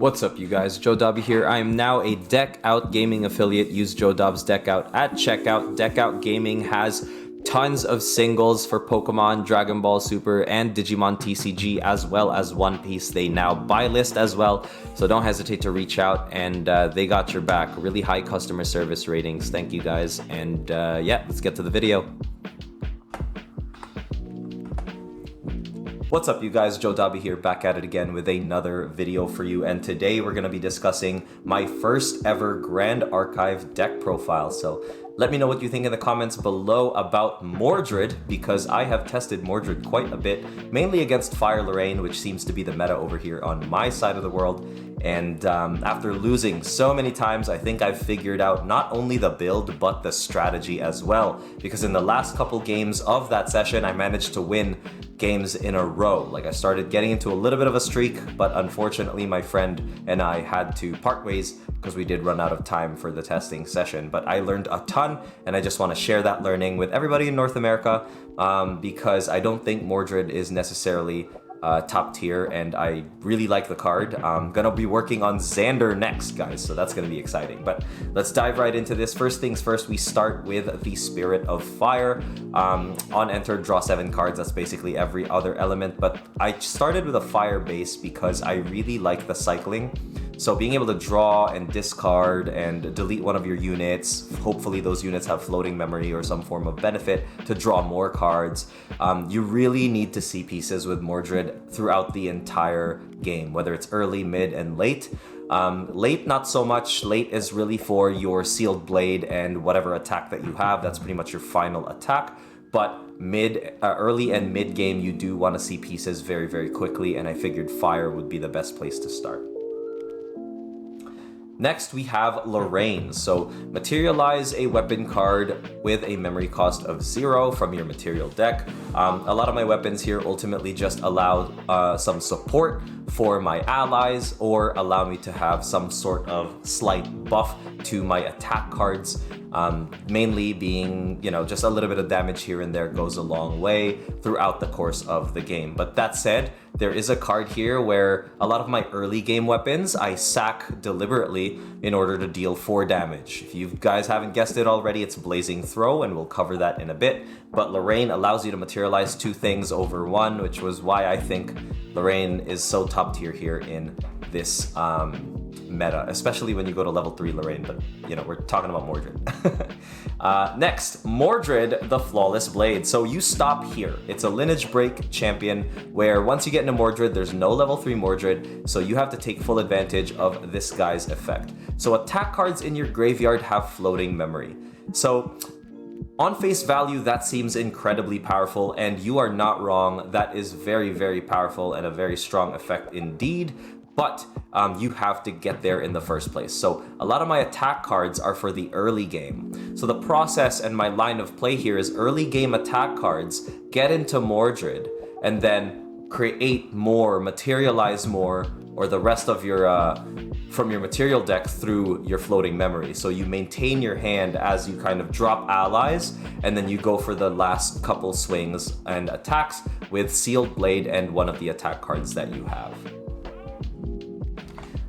What's up, you guys? Joe Dobby here. I am now a Deck Out Gaming affiliate. Use Joe Dobbs Deck Out at checkout. Deck Out Gaming has tons of singles for Pokemon, Dragon Ball Super, and Digimon TCG, as well as One Piece. They now buy list as well, so don't hesitate to reach out, and they got your back. Really high customer service ratings. Thank you guys, and yeah, let's get to the video. What's up, you guys? Joe Dobby here, back at it again with another video for you, and today we're going to be discussing my first ever Grand Archive deck profile. So let me know what you think in the comments below about Mordred, because I have tested Mordred quite a bit, mainly against Fire Lorraine, which seems to be the meta over here on my side of the world. And after losing so many times, I think I've figured out not only the build, but the strategy as well. Because in the last couple games of that session, I managed to win games in a row. Like, I started getting into a little bit of a streak, but unfortunately my friend and I had to part ways because we did run out of time for the testing session. But I learned a ton, and I just want to share that learning with everybody in North America, because I don't think Mordred is necessarily top tier, and I really like the card. I'm gonna be working on Xander next, guys, so that's gonna be exciting. But let's dive right into this. First things first, we start with the Spirit of Fire. On enter, draw 7 cards. That's basically every other element, but I started with a fire base because I really like the cycling. So being able to draw and discard and delete one of your units, hopefully those units have floating memory or some form of benefit to draw more cards. You really need to see pieces with Mordred throughout the entire game, whether it's early, mid, and late. Late, not so much. Late is really for your Sealed Blade and whatever attack that you have. That's pretty much your final attack. But early and mid game, you do want to see pieces very, very quickly, and I figured Fire would be the best place to start. Next, we have Lorraine. So materialize a weapon card with a memory cost of 0 from your material deck. A lot of my weapons here ultimately just allow some support for my allies, or allow me to have some sort of slight buff to my attack cards. Mainly being, just a little bit of damage here and there goes a long way throughout the course of the game. But that said, there is a card here where a lot of my early game weapons I sack deliberately in order to deal 4 damage. If you guys haven't guessed it already, it's Blazing Throw, and we'll cover that in a bit. But Lorraine allows you to materialize 2 things over 1, which was why I think Lorraine is so top tier here in this meta, especially when you go to level 3 Lorraine, but we're talking about Mordred. Next, Mordred, the Flawless Blade. So you stop here. It's a lineage break champion where once you get into Mordred, there's no level 3 Mordred, so you have to take full advantage of this guy's effect. So attack cards in your graveyard have floating memory. So on face value, that seems incredibly powerful, and you are not wrong. That is very, very powerful and a very strong effect indeed. But you have to get there in the first place. So a lot of my attack cards are for the early game. So the process and my line of play here is early game attack cards, get into Mordred, and then create more, materialize more, or the rest of your from your material deck through your floating memory. So you maintain your hand as you kind of drop allies, and then you go for the last couple swings and attacks with Sealed Blade and one of the attack cards that you have.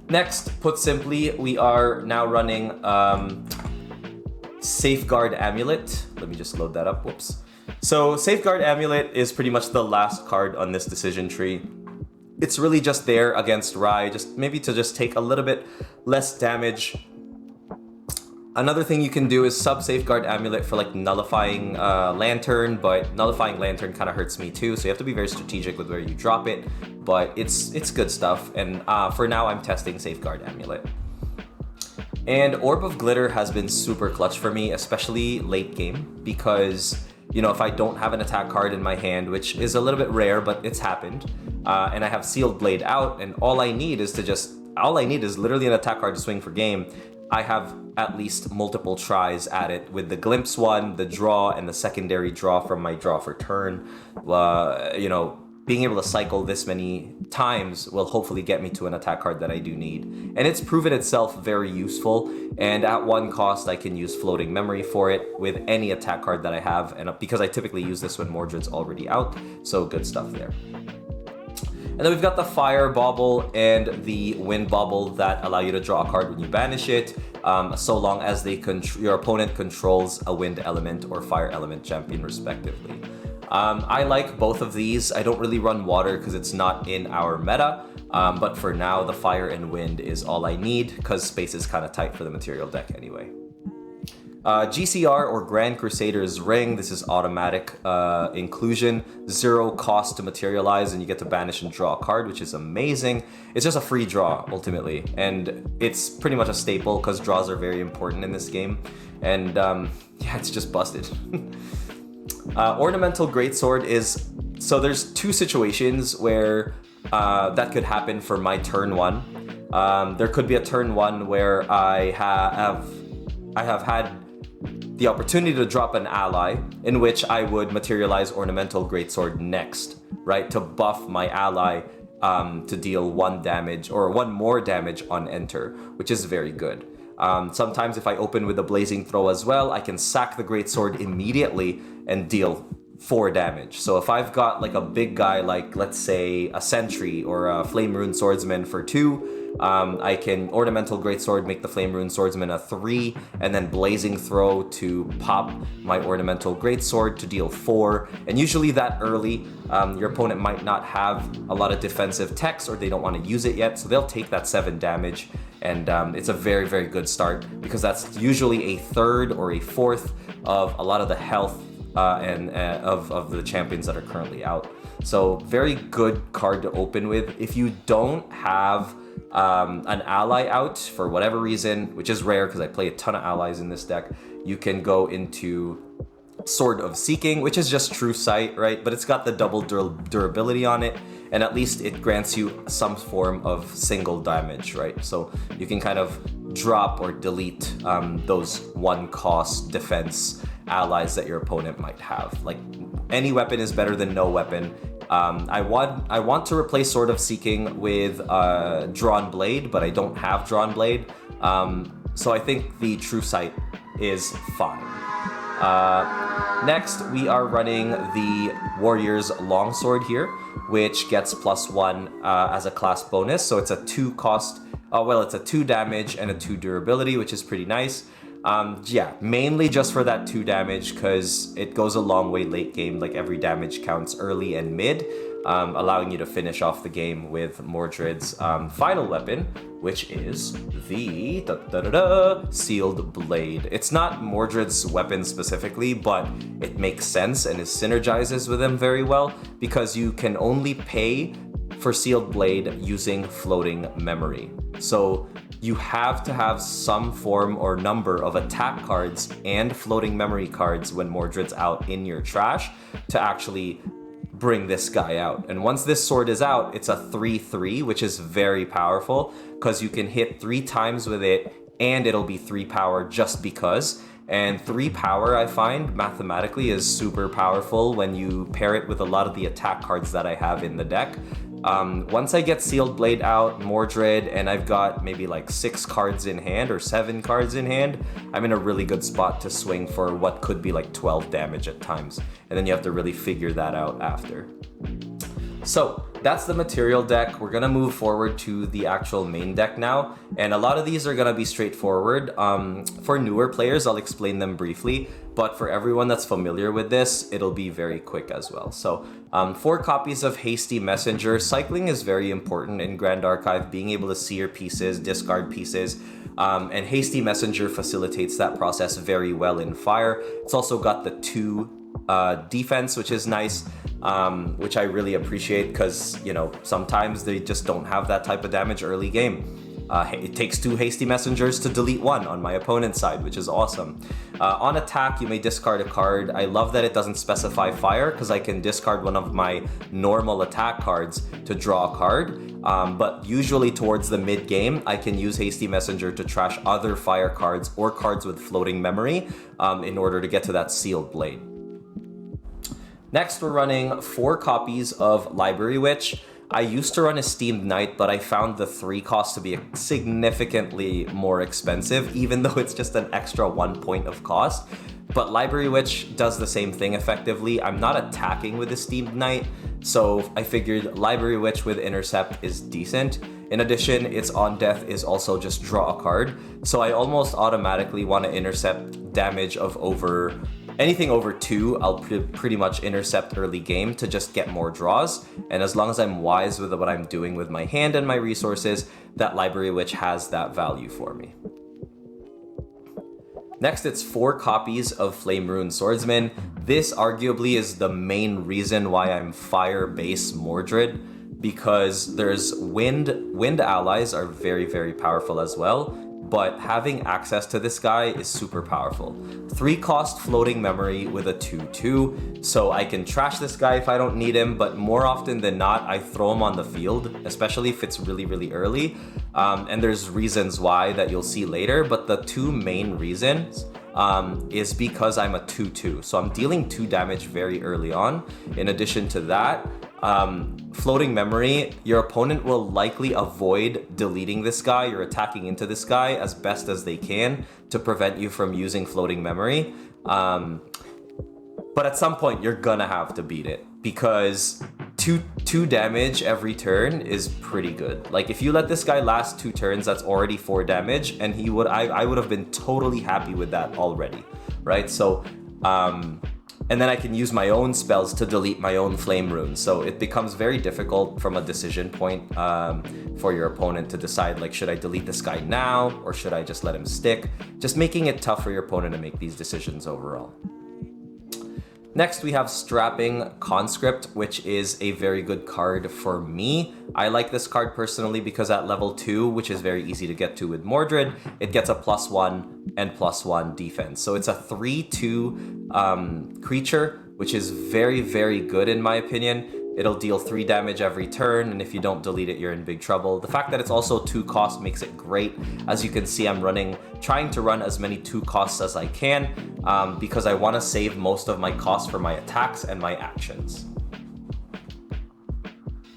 Next, put simply, we are now running Safeguard Amulet. Let me just load that up, whoops. So Safeguard Amulet is pretty much the last card on this decision tree. It's really just there against Rai, just maybe to just take a little bit less damage. Another thing you can do is sub Safeguard Amulet for like Nullifying Lantern, but Nullifying Lantern kind of hurts me too, so you have to be very strategic with where you drop it, but it's good stuff, and for now I'm testing Safeguard Amulet. And Orb of Glitter has been super clutch for me, especially late game, because if I don't have an attack card in my hand, which is a little bit rare, but it's happened, and I have Sealed Blade out, and all I need is literally an attack card to swing for game, I have at least multiple tries at it with the Glimpse one, the draw, and the secondary draw from my draw for turn. Being able to cycle this many times will hopefully get me to an attack card that I do need. And it's proven itself very useful, and at 1 cost I can use Floating Memory for it with any attack card that I have, and because I typically use this when Mordred's already out, so good stuff there. And then we've got the Fire Bauble and the Wind Bauble that allow you to draw a card when you banish it, so long as your opponent controls a Wind Element or Fire Element champion respectively. I like both of these. I don't really run Water because it's not in our meta, but for now the Fire and Wind is all I need because space is kind of tight for the material deck anyway. GCR or Grand Crusader's Ring, this is automatic inclusion, 0 cost to materialize, and you get to banish and draw a card, which is amazing. It's just a free draw, ultimately, and it's pretty much a staple because draws are very important in this game, and yeah, it's just busted. Ornamental Greatsword is, so there's 2 situations where that could happen for my turn 1. There could be a turn 1 where I have had the opportunity to drop an ally, in which I would materialize Ornamental Greatsword next, right? To buff my ally to deal 1 damage or 1 more damage on enter, which is very good. Sometimes if I open with a Blazing Throw as well, I can sack the Greatsword immediately and deal 4 damage. So if I've got like a big guy, like let's say a Sentry or a Flame Rune Swordsman for 2, I can Ornamental Greatsword, make the Flame Rune Swordsman a 3, and then Blazing Throw to pop my Ornamental Greatsword to deal 4. And usually that early, your opponent might not have a lot of defensive techs or they don't want to use it yet, so they'll take that 7 damage. And it's a very, very good start because that's usually a 3rd or a 4th of a lot of the health of the champions that are currently out. So very good card to open with. If you don't have an ally out for whatever reason, which is rare because I play a ton of allies in this deck, you can go into Sword of Seeking, which is just True Sight, right? But it's got the double durability on it, and at least it grants you some form of single damage, right? So you can kind of drop or delete those 1 cost defense allies that your opponent might have. Like, any weapon is better than no weapon. I want to replace Sword of Seeking with Drawn Blade, but I don't have Drawn Blade, so I think the True Sight is fine. Next, we are running the Warrior's Longsword here, which gets +1 as a class bonus. So it's a 2 cost, it's a 2 damage and a 2 durability, which is pretty nice. Yeah, mainly just for that 2 damage because it goes a long way late game. Like, every damage counts early and mid, allowing you to finish off the game with Mordred's final weapon, which is the Sealed Blade. It's not Mordred's weapon specifically, but it makes sense and it synergizes with him very well because you can only pay for Sealed Blade using Floating Memory. So you have to have some form or number of attack cards and Floating Memory cards when Mordred's out in your trash to actually bring this guy out. And once this sword is out, it's a 3/3, which is very powerful because you can hit 3 times with it and it'll be 3 power just because. And 3 power, I find, mathematically is super powerful when you pair it with a lot of the attack cards that I have in the deck. Once I get Sealed Blade out, Mordred, and I've got maybe like 6 cards in hand or 7 cards in hand, I'm in a really good spot to swing for what could be like 12 damage at times. And then you have to really figure that out after. So that's the material deck. We're gonna move forward to the actual main deck now. And a lot of these are gonna be straightforward. For newer players, I'll explain them briefly. But for everyone that's familiar with this, it'll be very quick as well. So 4 copies of Hasty Messenger. Cycling is very important in Grand Archive, being able to see your pieces, discard pieces. And Hasty Messenger facilitates that process very well in Fire. It's also got the 2 defense, which is nice, which I really appreciate because, you know, sometimes they just don't have that type of damage early game. It takes 2 Hasty Messengers to delete 1 on my opponent's side, which is awesome. On attack, you may discard a card. I love that it doesn't specify fire because I can discard one of my normal attack cards to draw a card. But usually towards the mid game, I can use Hasty Messenger to trash other fire cards or cards with floating memory in order to get to that Sealed Blade. Next, we're running 4 copies of Library Witch. I used to run Esteemed Knight, but I found the 3 cost to be significantly more expensive, even though it's just an extra 1 point of cost. But Library Witch does the same thing effectively. I'm not attacking with Esteemed Knight, So I figured Library Witch with Intercept is decent. In addition, its on death is also just draw a card. So I almost automatically want to intercept damage of anything over 2. I'll pretty much intercept early game to just get more draws. And as long as I'm wise with what I'm doing with my hand and my resources, that Library Witch has that value for me. Next, it's 4 copies of Flame Rune Swordsman. This arguably is the main reason why I'm fire base Mordred, because there's wind allies are very, very powerful as well, but having access to this guy is super powerful. 3 cost floating memory with a 2/2, so I can trash this guy if I don't need him, but more often than not, I throw him on the field, especially if it's really, really early. And there's reasons why that you'll see later, but the 2 main reasons is because I'm a 2/2. So I'm dealing 2 damage very early on. In addition to that, floating memory, your opponent will likely avoid deleting this guy. You're attacking into this guy as best as they can to prevent you from using floating memory. But at some point, you're gonna have to beat it, because two damage every turn is pretty good. Like, if you let this guy last 2 turns, that's already 4 damage, and I would have been totally happy with that already, right? So, and then I can use my own spells to delete my own flame runes. So it becomes very difficult from a decision point for your opponent to decide, like, should I delete this guy now or should I just let him stick? Just making it tough for your opponent to make these decisions overall. Next, we have Strapping Conscript, which is a very good card for me. I like this card personally because at level 2, which is very easy to get to with Mordred, it gets a +1 and +1 defense. So it's a 3/2 creature, which is very, very good in my opinion. It'll deal 3 damage every turn, and if you don't delete it, you're in big trouble. The fact that it's also 2 cost makes it great. As you can see, I'm trying to run as many 2 costs as I can, because I want to save most of my costs for my attacks and my actions.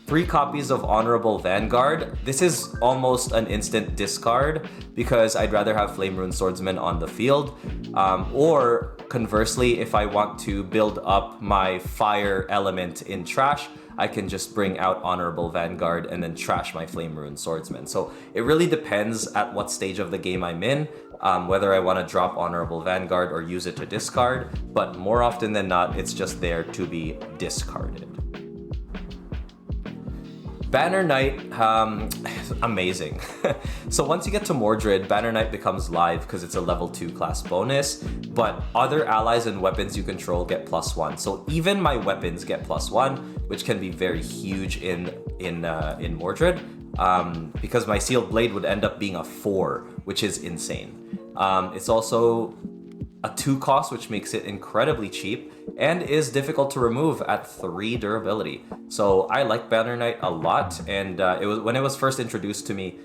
3 copies of Honorable Vanguard. This is almost an instant discard because I'd rather have Flame Rune Swordsman on the field. Or conversely, if I want to build up my fire element in trash, I can just bring out Honorable Vanguard and then trash my Flame Rune Swordsman. So it really depends at what stage of the game I'm in, whether I want to drop Honorable Vanguard or use it to discard, but more often than not, it's just there to be discarded. Banner Knight, amazing. So once you get to Mordred, Banner Knight becomes live because it's a level 2 class bonus, but other allies and weapons you control get +1. So even my weapons get +1, which can be very huge in Mordred, because my Sealed Blade would end up being a 4, which is insane. It's also a 2 cost, which makes it incredibly cheap and is difficult to remove at 3 durability. So I like Banner Knight a lot, and when it was first introduced to me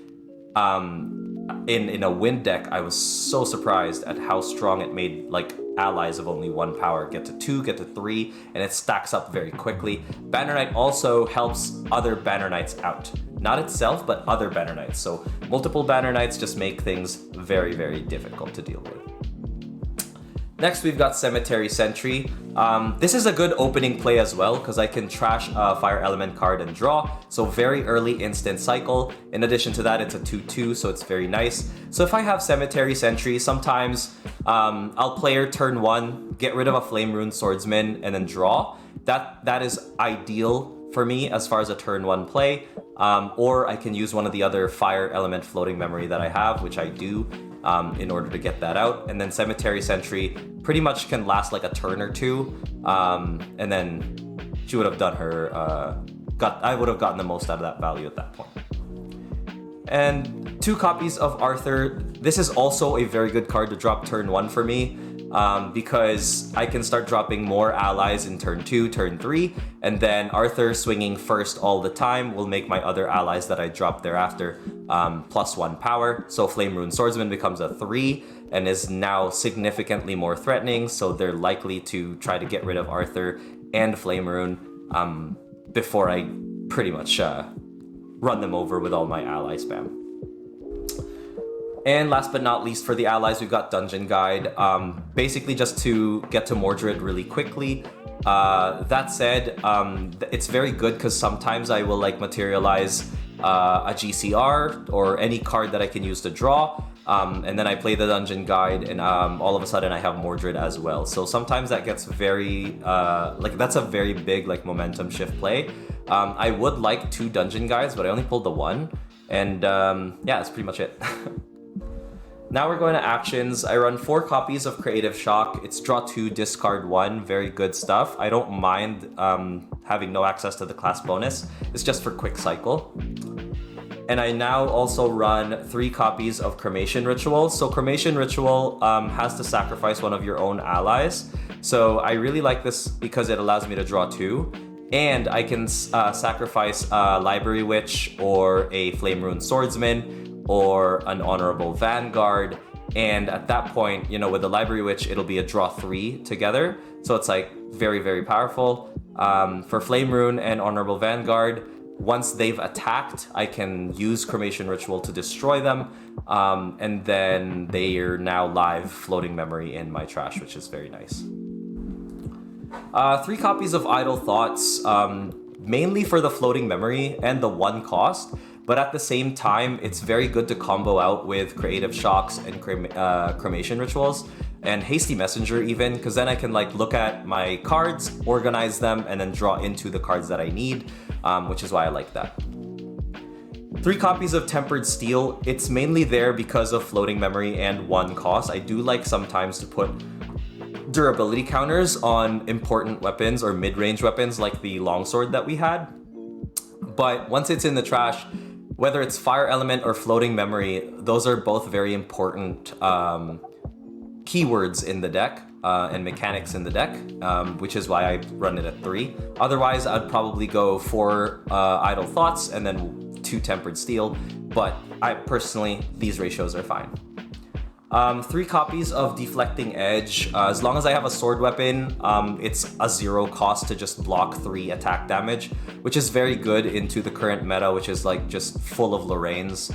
in a wind deck, I was so surprised at how strong it made, like, allies of only 1 power get to 2, get to 3, and it stacks up very quickly. Banner Knight also helps other Banner Knights out. Not itself, but other Banner Knights. So multiple Banner Knights just make things very, very difficult to deal with. Next, we've got Cemetery Sentry. This is a good opening play as well because I can trash a Fire Element card and draw. So very early instant cycle. In addition to that, it's a 2/2, so it's very nice. So if I have Cemetery Sentry, sometimes I'll player turn 1, get rid of a Flame Rune Swordsman, and then draw. That is ideal for me as far as a turn 1 play. Or I can use one of the other Fire Element floating memory that I have, which I do. In order to get that out. And then Cemetery Sentry pretty much can last like a turn or 2. And then she would have done her, I would have gotten the most out of that value at that point. And 2 copies of Arthur. This is also a very good card to drop turn 1 for me. Because I can start dropping more allies in turn 2, turn 3, and then Arthur swinging first all the time will make my other allies that I drop thereafter +1 power. So Flame Rune Swordsman becomes a 3 and is now significantly more threatening, so they're likely to try to get rid of Arthur and Flame Rune before I pretty much run them over with all my ally spam. And last but not least, for the allies, we've got Dungeon Guide, basically just to get to Mordred really quickly. That said, it's very good because sometimes I will like materialize a GCR or any card that I can use to draw, and then I play the Dungeon Guide, and all of a sudden I have Mordred as well. So sometimes that gets very that's a very big like momentum shift play. I would like 2 Dungeon Guides, but I only pulled the 1, and yeah, that's pretty much it. Now we're going to actions. I run 4 copies of Creative Shock. It's draw 2, discard 1. Very good stuff. I don't mind having no access to the class bonus. It's just for quick cycle. And I now also run 3 copies of Cremation Ritual. So Cremation Ritual has to sacrifice one of your own allies. So I really like this because it allows me to draw 2. And I can sacrifice a Library Witch or a Flame Rune Swordsman or an Honorable Vanguard, and at that point, you know, with the Library Witch, it'll be a draw 3 together, so it's like very, very powerful. For Flame Rune and Honorable Vanguard, once they've attacked, I can use Cremation Ritual to destroy them, and then they are now live floating memory in my trash, which is very nice. 3 copies of Idle Thoughts, mainly for the floating memory and the 1 cost. But at the same time, it's very good to combo out with Creative Shocks and Cremation Rituals and Hasty Messenger even, because then I can like look at my cards, organize them, and then draw into the cards that I need, which is why I like that. 3 copies of Tempered Steel. It's mainly there because of floating memory and 1 cost. I do like sometimes to put durability counters on important weapons or mid-range weapons like the longsword that we had. But once it's in the trash, whether it's Fire Element or Floating Memory, those are both very important keywords in the deck and mechanics in the deck, which is why I run it at 3. Otherwise, I'd probably go 4 Idle Thoughts and then 2 Tempered Steel, but I personally, these ratios are fine. 3 copies of Deflecting Edge. As long as I have a sword weapon, it's a 0 cost to just block 3 attack damage, which is very good into the current meta, which is like just full of Lorraines.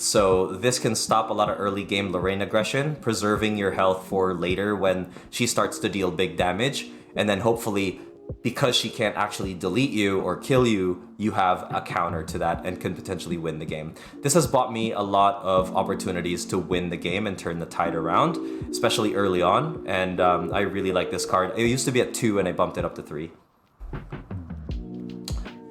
So this can stop a lot of early game Lorraine aggression, preserving your health for later when she starts to deal big damage, and then hopefully, because she can't actually delete you or kill you, you have a counter to that and can potentially win the game. This has bought me a lot of opportunities to win the game and turn the tide around, especially early on, and I really like this card. It used to be at 2 and I bumped it up to 3.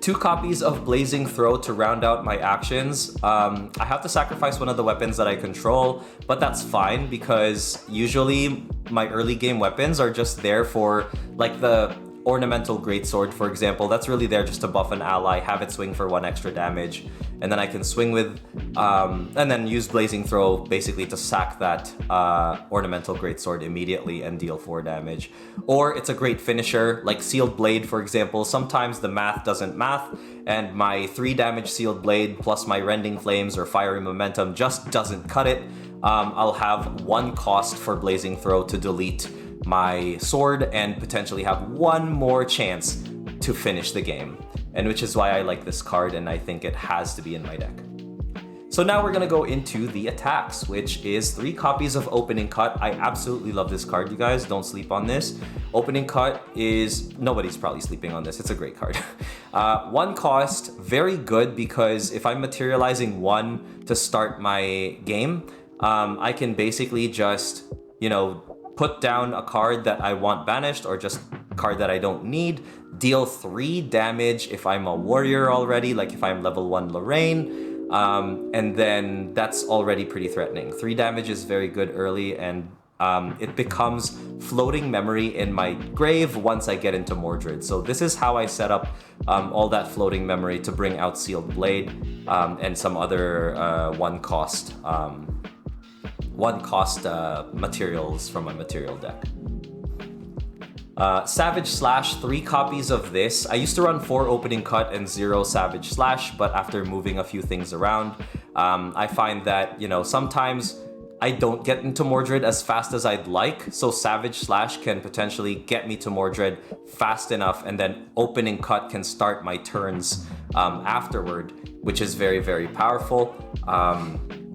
2 copies of Blazing Throw to round out my actions. I have to sacrifice one of the weapons that I control, but that's fine because usually my early game weapons are just there for like the Ornamental Greatsword, for example. That's really there just to buff an ally, have it swing for 1 extra damage, and then I can swing with, and then use Blazing Throw basically to sack that Ornamental Greatsword immediately and deal 4 damage. Or it's a great finisher, like Sealed Blade, for example. Sometimes the math doesn't math, and my 3 damage Sealed Blade plus my Rending Flames or Fiery Momentum just doesn't cut it. I'll have 1 cost for Blazing Throw to delete my sword and potentially have 1 more chance to finish the game, and which is why I like this card and I think it has to be in my deck. So now we're gonna go into the attacks, which is 3 copies of Opening Cut. I absolutely love this card, you guys. Don't sleep on this. Opening Cut is, nobody's probably sleeping on this. It's a great card. 1 cost, very good because if I'm materializing 1 to start my game, I can basically just, you know, put down a card that I want banished or just a card that I don't need, deal 3 damage if I'm a warrior already, like if I'm level 1 Lorraine, and then that's already pretty threatening. 3 damage is very good early, and it becomes floating memory in my grave once I get into Mordred. So this is how I set up all that floating memory to bring out Sealed Blade and some other 1 cost materials from my material deck. Savage Slash, 3 copies of this. I used to run 4 Opening Cut and 0 Savage Slash, but after moving a few things around, I find that, you know, sometimes I don't get into Mordred as fast as I'd like, so Savage Slash can potentially get me to Mordred fast enough, and then Opening Cut can start my turns afterward, which is very, very powerful.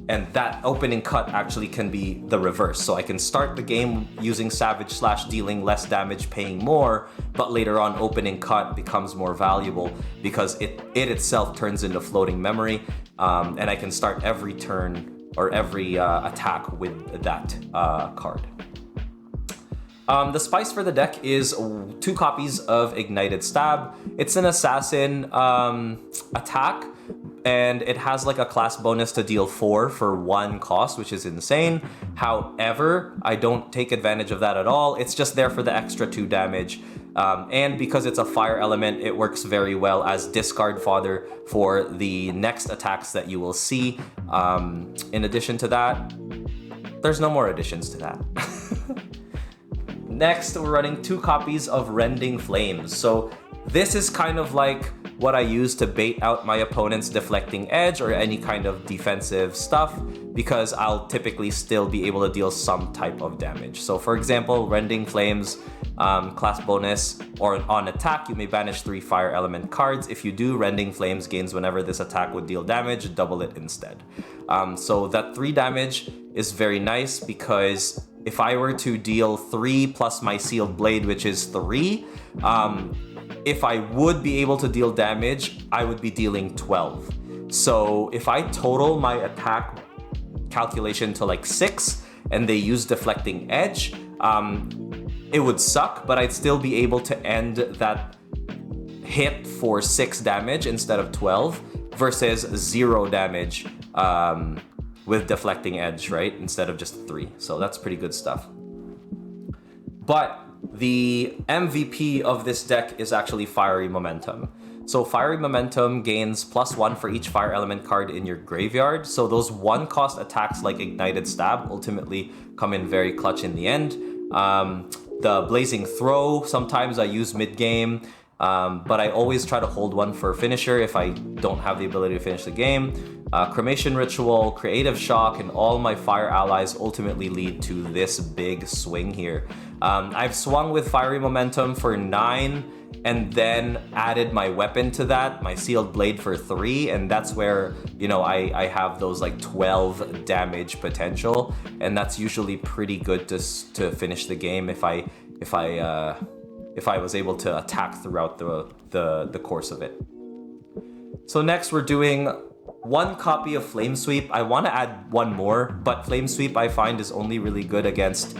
And that opening cut actually can be the reverse. So I can start the game using Savage Slash, dealing less damage, paying more, but later on opening cut becomes more valuable because it itself turns into floating memory, and I can start every turn or every attack with that card. The spice for the deck is 2 copies of Ignited Stab. It's an assassin attack, and it has like a class bonus to deal 4 for 1 cost, which is insane. However, I don't take advantage of that at all. It's just there for the extra 2 damage. And because it's a fire element, it works very well as discard fodder for the next attacks that you will see. In addition to that, there's no more additions to that. Next, we're running 2 copies of Rending Flames. So this is kind of like what I use to bait out my opponent's deflecting edge or any kind of defensive stuff, because I'll typically still be able to deal some type of damage. So for example, Rending Flames, class bonus, or on attack, you may banish 3 fire element cards. If you do, Rending Flames gains whenever this attack would deal damage, double it instead. So that 3 damage is very nice, because if I were to deal 3 plus my Sealed Blade, which is 3, if I would be able to deal damage, I would be dealing 12. So if I total my attack calculation to like 6 and they use Deflecting Edge, it would suck, but I'd still be able to end that hit for 6 damage instead of 12 versus 0 damage with Deflecting Edge, right? Instead of just 3. So that's pretty good stuff. But the MVP of this deck is actually Fiery Momentum. So Fiery Momentum gains +1 for each fire element card in your graveyard. So those 1-cost attacks like Ignited Stab ultimately come in very clutch in the end. The Blazing Throw, sometimes I use mid-game, but I always try to hold one for finisher if I don't have the ability to finish the game. Cremation Ritual, Creative Shock, and all my fire allies ultimately lead to this big swing here. I've swung with Fiery Momentum for 9 and then added my weapon to that, my Sealed Blade for 3, and that's where, you know, I have those like 12 damage potential, and that's usually pretty good to finish the game if I was able to attack throughout the course of it. So next we're doing 1 copy of Flame Sweep. I want to add 1 more, but Flame Sweep I find is only really good against,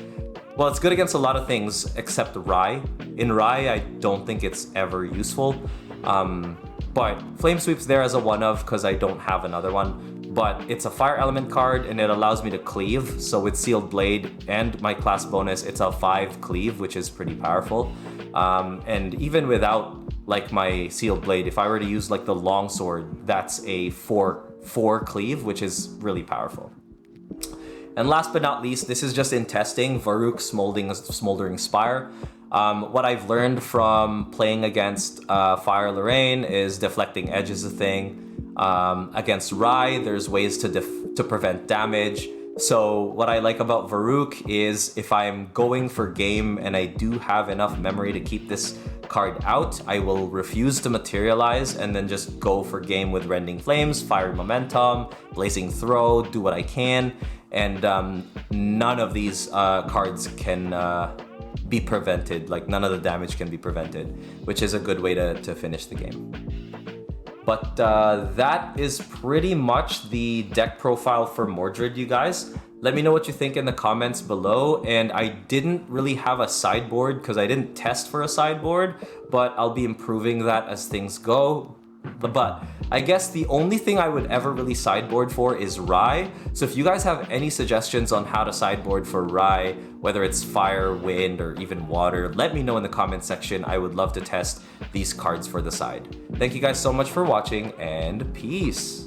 well, it's good against a lot of things except Rye. In Rye, I don't think it's ever useful, but Flame Sweep's there as a one-of because I don't have another one. But it's a fire element card and it allows me to cleave. So with Sealed Blade and my class bonus, it's a 5 cleave, which is pretty powerful. And even without like my Sealed Blade, if I were to use like the longsword, that's a 4 cleave, which is really powerful. And last but not least, this is just in testing, Varrook Smoldering Spire. What I've learned from playing against Fire Lorraine is Deflecting Edge is a thing. Against Rye, there's ways to prevent damage. So what I like about Varrook is if I'm going for game and I do have enough memory to keep this card out, I will refuse to materialize and then just go for game with Rending Flames, Fiery Momentum, Blazing Throw, do what I can. And none of these cards can be prevented, like none of the damage can be prevented, which is a good way to finish the game. But that is pretty much the deck profile for Mordred, you guys. Let me know what you think in the comments below. And I didn't really have a sideboard because I didn't test for a sideboard, but I'll be improving that as things go. But I guess the only thing I would ever really sideboard for is Rye. So if you guys have any suggestions on how to sideboard for Rye, whether it's fire, wind, or even water, let me know in the comment section. I would love to test these cards for the side. Thank you guys so much for watching, and peace.